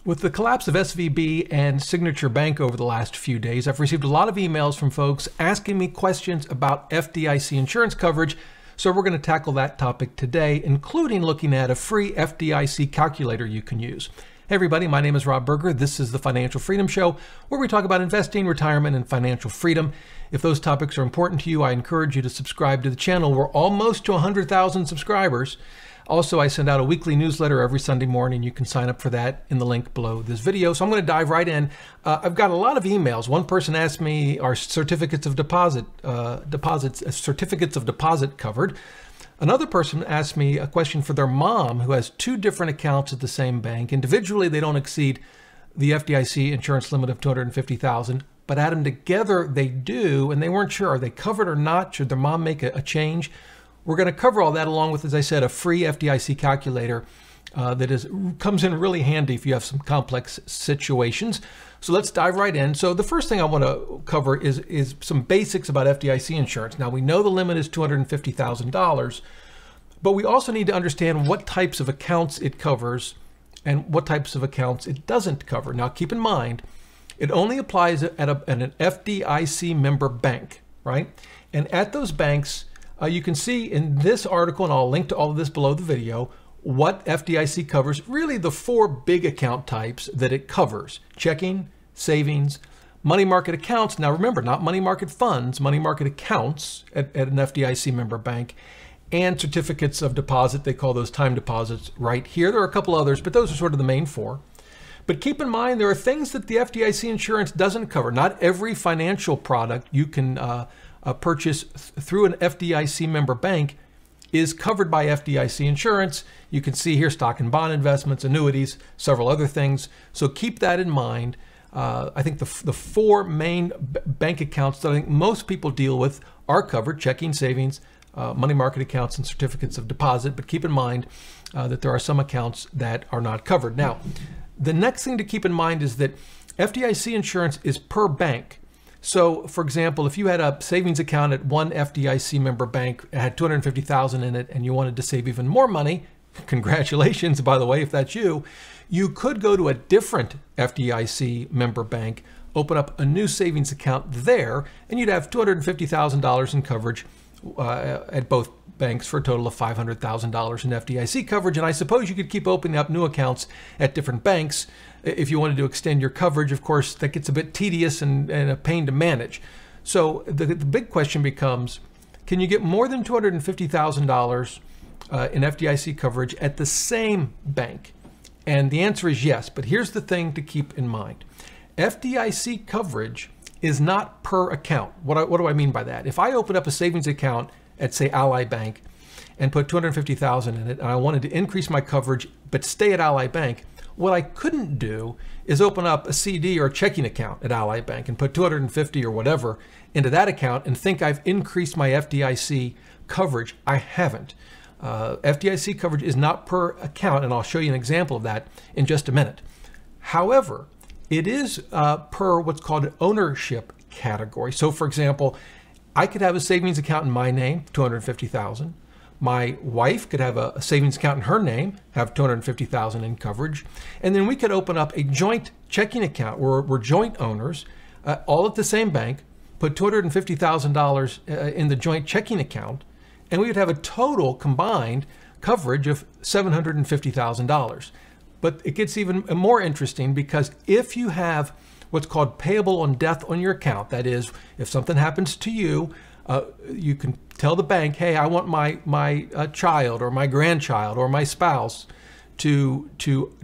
With the collapse of SVB and Signature Bank over the last few days, I've received a lot of emails from folks asking me questions about FDIC insurance coverage, so we're going to tackle that topic today, including looking at a free FDIC calculator you can use. Hey everybody, my name is Rob Berger. This is the Financial Freedom Show, where we talk about investing, retirement, and financial freedom. If those topics are important to you, I encourage you to subscribe to the channel. We're almost to 100,000 subscribers. Also, I send out a weekly newsletter every Sunday morning. You can sign up for that in the link below this video. So I'm going to dive right in. I've got a lot of emails. One person asked me, are certificates of deposit covered? Another person asked me a question for their mom who has two different accounts at the same bank. Individually, they don't exceed the FDIC insurance limit of $250,000, but add them together, they do, and they weren't sure, are they covered or not? Should their mom make a change? We're going to cover all that along with, as I said, a free FDIC calculator that comes in really handy if you have some complex situations. So let's dive right in. So the first thing I want to cover is some basics about FDIC insurance. Now, we know the limit is $250,000, but we also need to understand what types of accounts it covers and what types of accounts it doesn't cover. Now, keep in mind, it only applies at an FDIC member bank, right? And at those banks, you can see in this article, and I'll link to all of this below the video, what FDIC covers, really the four big account types that it covers: checking, savings, money market accounts. Now remember, not money market funds, money market accounts at an FDIC member bank, and certificates of deposit. They call those time deposits right here. There are a couple others, but those are sort of the main four. But keep in mind, there are things that the FDIC insurance doesn't cover. Not every financial product you can purchase through an FDIC member bank is covered by FDIC insurance. You can see here stock and bond investments, annuities, several other things. So keep that in mind. I think the four main bank accounts that I think most people deal with are covered: checking, savings, money market accounts, and certificates of deposit. But keep in mind that there are some accounts that are not covered. Now, the next thing to keep in mind is that FDIC insurance is per bank. So, for example, if you had a savings account at one FDIC member bank, it had $250,000 in it, and you wanted to save even more money, congratulations, by the way, if that's you, you could go to a different FDIC member bank, open up a new savings account there, and you'd have $250,000 in coverage at both banks for a total of $500,000 in FDIC coverage. And I suppose you could keep opening up new accounts at different banks if you wanted to extend your coverage. Of course, that gets a bit tedious and a pain to manage. So the big question becomes, can you get more than $250,000 in FDIC coverage at the same bank? And the answer is yes, but here's the thing to keep in mind. FDIC coverage is not per account. What do I mean by that? If I open up a savings account at, say, Ally Bank and put $250,000 in it, and I wanted to increase my coverage but stay at Ally Bank, what I couldn't do is open up a CD or a checking account at Ally Bank and put $250 or whatever into that account and think I've increased my FDIC coverage. I haven't. FDIC coverage is not per account, and I'll show you an example of that in just a minute. However, it is per what's called an ownership category. So, for example, I could have a savings account in my name, $250,000. My wife could have a savings account in her name, have $250,000 in coverage. And then we could open up a joint checking account where we're joint owners, all at the same bank, put $250,000 in the joint checking account, and we would have a total combined coverage of $750,000. But it gets even more interesting, because if you have what's called payable on death on your account, that is, if something happens to you, you can tell the bank, hey, I want my child or my grandchild or my spouse to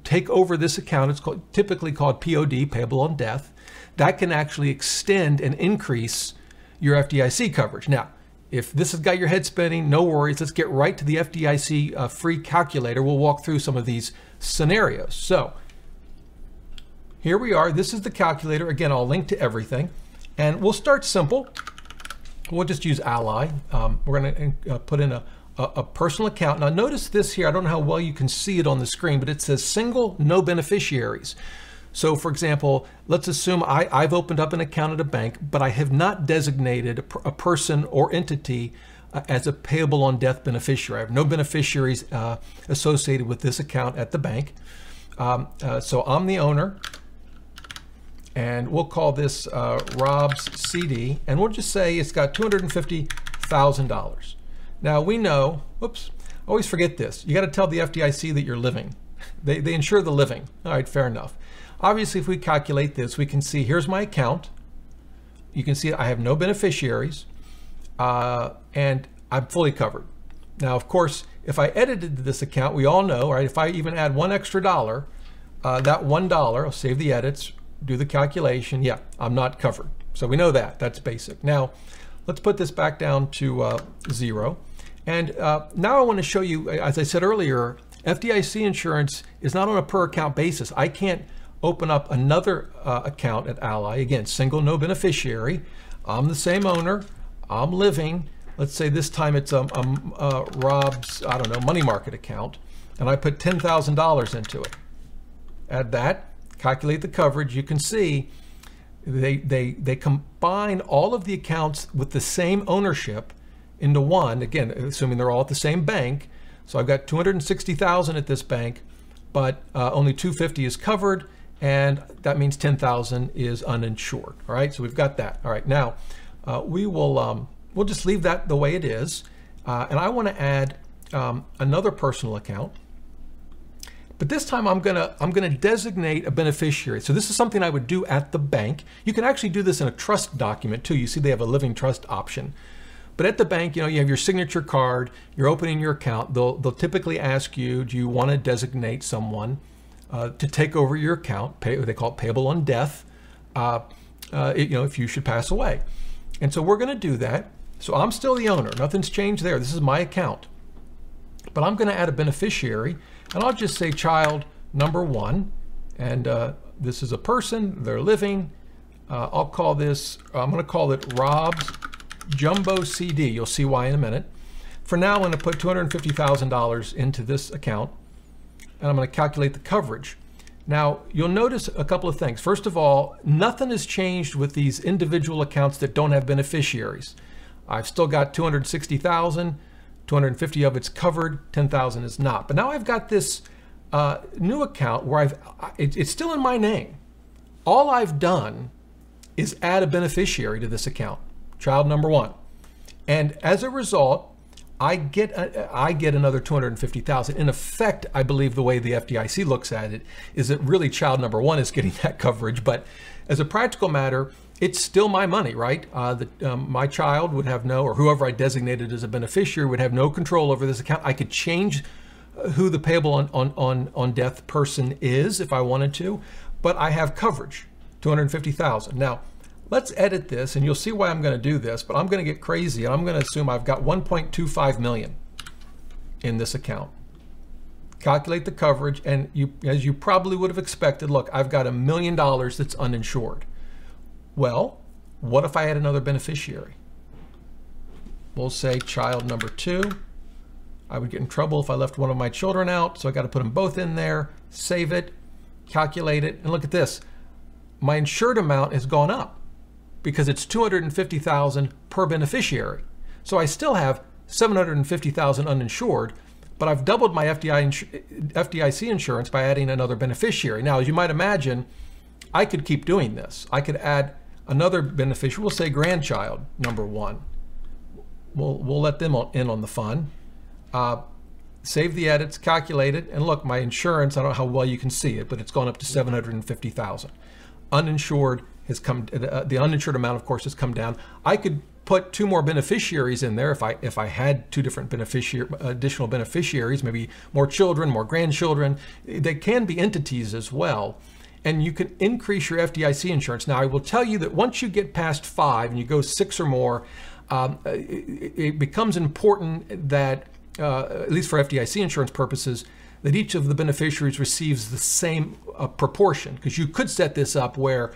take over this account. It's typically called POD, payable on death. That can actually extend and increase your FDIC coverage. Now, if this has got your head spinning, no worries. Let's get right to the FDIC free calculator. We'll walk through some of these scenarios. So here we are. This is the calculator. Again, I'll link to everything. And we'll start simple. We'll just use Ally. We're going to put in a personal account. Now notice this here. I don't know how well you can see it on the screen, but it says single, no beneficiaries. So for example, let's assume I've opened up an account at a bank, but I have not designated a person or entity as a payable on death beneficiary. I have no beneficiaries associated with this account at the bank. So I'm the owner, and we'll call this Rob's CD, and we'll just say it's got $250,000. Now we know, whoops, always forget this. You got to tell the FDIC that you're living. They insure the living. All right, fair enough. Obviously, if we calculate this, we can see here's my account. You can see I have no beneficiaries, and I'm fully covered. Now, of course, if I edited this account, we all know, right? If I even add $1 extra, that $1, I'll save the edits, do the calculation. Yeah, I'm not covered. So we know that. That's basic. Now, let's put this back down to 0. And now I want to show you, as I said earlier, FDIC insurance is not on a per account basis. I can't open up another account at Ally. Again, single, no beneficiary. I'm the same owner. I'm living. Let's say this time it's Rob's, I don't know, money market account, and I put $10,000 into it. Add that, calculate the coverage. You can see they combine all of the accounts with the same ownership into one, again, assuming they're all at the same bank. So I've got $260,000 at this bank, but only $250 is covered, and that means $10,000 is uninsured. All right, so we've got that. All right, now we'll just leave that the way it is, and I want to add another personal account. But this time I'm gonna designate a beneficiary. So this is something I would do at the bank. You can actually do this in a trust document too. You see they have a living trust option. But at the bank, you know, you have your signature card, you're opening your account. They'll typically ask you, do you want to designate someone to take over your account? They call it payable on death, you know, if you should pass away. And so we're going to do that. So I'm still the owner. Nothing's changed there. This is my account. But I'm going to add a beneficiary, and I'll just say child number 1. And this is a person, they're living. I'll call this, I'm going to call it Rob's Jumbo CD. You'll see why in a minute. For now, I'm going to put $250,000 into this account, and I'm going to calculate the coverage. Now, you'll notice a couple of things. First of all, nothing has changed with these individual accounts that don't have beneficiaries. I've still got $260,000, $250,000 of it's covered, $10,000 is not. But now I've got this new account where it's still in my name. All I've done is add a beneficiary to this account, child number 1. And as a result, I get another $250,000. In effect, I believe the way the FDIC looks at it is that really child number 1 is getting that coverage. But as a practical matter, it's still my money, right? My child would have no, or whoever I designated as a beneficiary would have no control over this account. I could change who the payable on death person is if I wanted to, but I have coverage, $250,000. Now, let's edit this, and you'll see why I'm going to do this, but I'm going to get crazy, and I'm going to assume I've got 1.25 million in this account. Calculate the coverage, and as you probably would have expected, look, I've got $1 million that's uninsured. Well, what if I had another beneficiary? We'll say child number 2. I would get in trouble if I left one of my children out, so I got to put them both in there, save it, calculate it, and look at this. My insured amount has gone up, because it's $250,000 per beneficiary. So I still have $750,000 uninsured, but I've doubled my FDIC insurance by adding another beneficiary. Now, as you might imagine, I could keep doing this. I could add another beneficiary. We'll say grandchild number 1. We'll let them in on the fun. Save the edits, calculate it, and look, my insurance, I don't know how well you can see it, but it's gone up to $750,000. Uninsured has come, the uninsured amount, of course, has come down. I could put 2 more beneficiaries in there if I had 2 different additional beneficiaries, maybe more children, more grandchildren. They can be entities as well, and you can increase your FDIC insurance. Now, I will tell you that once you get past 5 and you go 6 or more, it becomes important that, at least for FDIC insurance purposes, that each of the beneficiaries receives the same proportion, because you could set this up where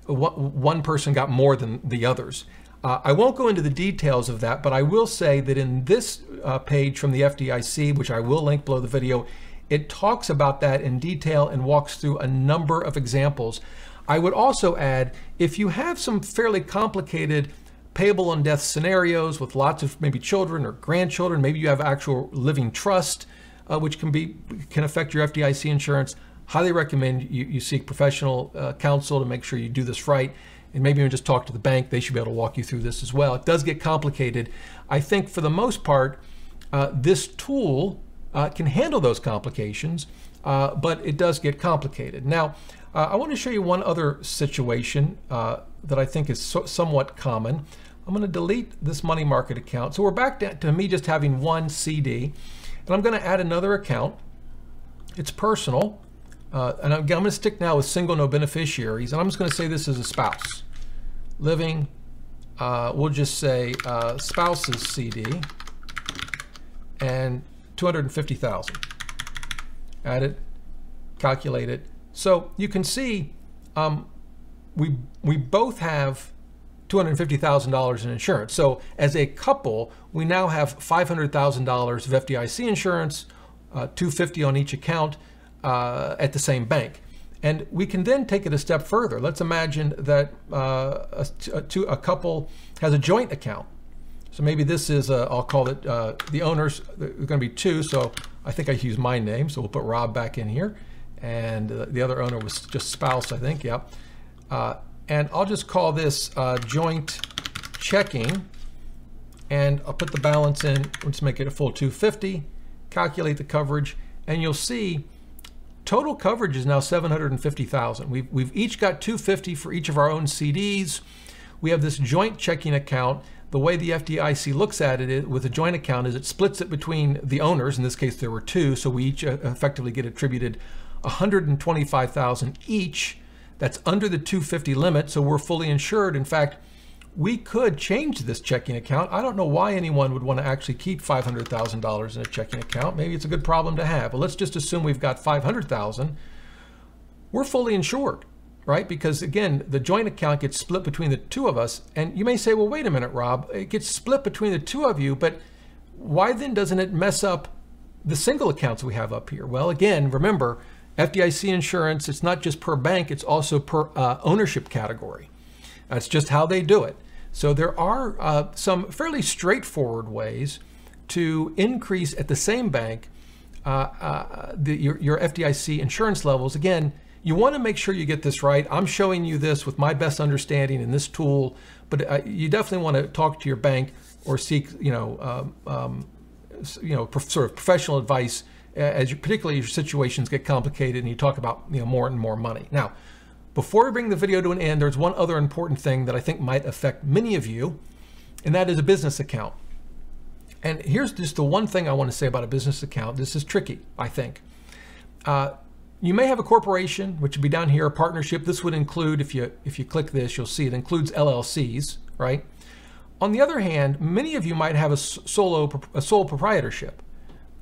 one person got more than the others. I won't go into the details of that, but I will say that in this page from the FDIC, which I will link below the video, it talks about that in detail and walks through a number of examples. I would also add, if you have some fairly complicated payable on death scenarios with lots of maybe children or grandchildren, maybe you have actual living trust, which can affect your FDIC insurance, highly recommend you seek professional counsel to make sure you do this right. And maybe even just talk to the bank. They should be able to walk you through this as well. It does get complicated. I think for the most part, this tool can handle those complications, but it does get complicated. Now, I want to show you one other situation that I think is somewhat common. I'm going to delete this money market account. So we're back to me just having one CD, and I'm going to add another account. It's personal. And I'm going to stick now with single no beneficiaries, and I'm just going to say this is a spouse. Living, we'll just say spouse's CD, and 250,000. Add it, calculate it. So you can see we both have $250,000 in insurance. So as a couple, we now have $500,000 of FDIC insurance, $250 on each account, at the same bank. And we can then take it a step further. Let's imagine that a couple has a joint account. So maybe this is, I'll call it, the owners, there are going to be two, so I think I use my name, so we'll put Rob back in here. And the other owner was just spouse, I think, yeah. And I'll just call this joint checking, and I'll put the balance in, let's make it a full 250, calculate the coverage, and you'll see total coverage is now $750,000. We've each got $250 for each of our own CDs. We have this joint checking account. The way the FDIC looks at it with a joint account is it splits it between the owners. In this case, there were two, so we each effectively get attributed $125,000 each. That's under the $250 limit, so we're fully insured. In fact, we could change this checking account. I don't know why anyone would want to actually keep $500,000 in a checking account. Maybe it's a good problem to have. But let's just assume we've got $500,000. We're fully insured, right? Because again, the joint account gets split between the two of us. And you may say, well, wait a minute, Rob, it gets split between the two of you, but why then doesn't it mess up the single accounts we have up here? Well, again, remember, FDIC insurance, it's not just per bank, it's also per ownership category. That's just how they do it. So there are some fairly straightforward ways to increase at the same bank your FDIC insurance levels. Again, you want to make sure you get this right. I'm showing you this with my best understanding in this tool, but you definitely want to talk to your bank or seek, sort of professional advice particularly your situations get complicated and you talk about more and more money. Now, before we bring the video to an end, there's one other important thing that I think might affect many of you, and that is a business account. And here's just the one thing I want to say about a business account. This is tricky, I think. You may have a corporation, which would be down here, a partnership. This would include, if you click this, you'll see it includes LLCs, right? On the other hand, many of you might have a sole proprietorship.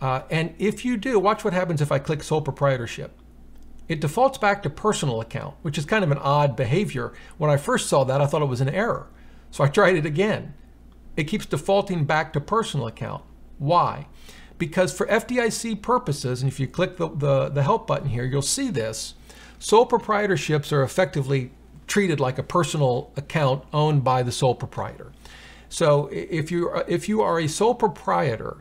And if you do, watch what happens if I click sole proprietorship. It defaults back to personal account, which is kind of an odd behavior. When I first saw that, I thought it was an error. So I tried it again. It keeps defaulting back to personal account. Why? Because for FDIC purposes, and if you click the help button here, you'll see this, sole proprietorships are effectively treated like a personal account owned by the sole proprietor. So if you are a sole proprietor,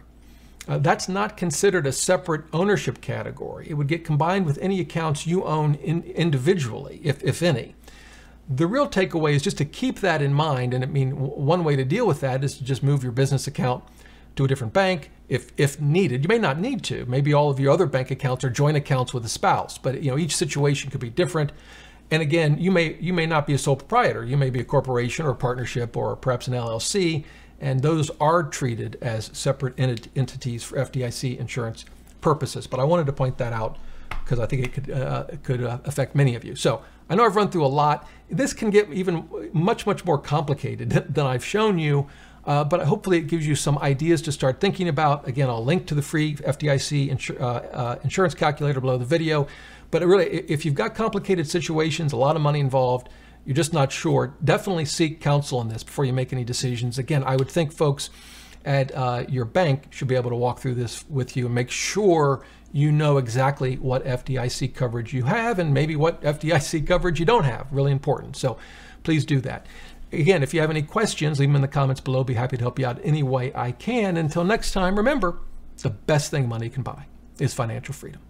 that's not considered a separate ownership category. It would get combined with any accounts you own individually, if any. The real takeaway is just to keep that in mind, and one way to deal with that is to just move your business account to a different bank if needed. You may not need to. Maybe all of your other bank accounts are joint accounts with a spouse, but each situation could be different. And again, you may not be a sole proprietor. You may be a corporation or a partnership or perhaps an LLC, and those are treated as separate entities for FDIC insurance purposes. But I wanted to point that out because I think it could affect many of you. So I know I've run through a lot. This can get even much more complicated than I've shown you, but hopefully it gives you some ideas to start thinking about. Again, I'll link to the free FDIC insurance calculator below the video. But really, if you've got complicated situations, a lot of money involved, you're just not sure, definitely seek counsel on this before you make any decisions. Again, I would think folks at your bank should be able to walk through this with you and make sure you know exactly what FDIC coverage you have and maybe what FDIC coverage you don't have. Really important. So please do that. Again, if you have any questions, leave them in the comments below. Be happy to help you out any way I can. Until next time, remember, the best thing money can buy is financial freedom.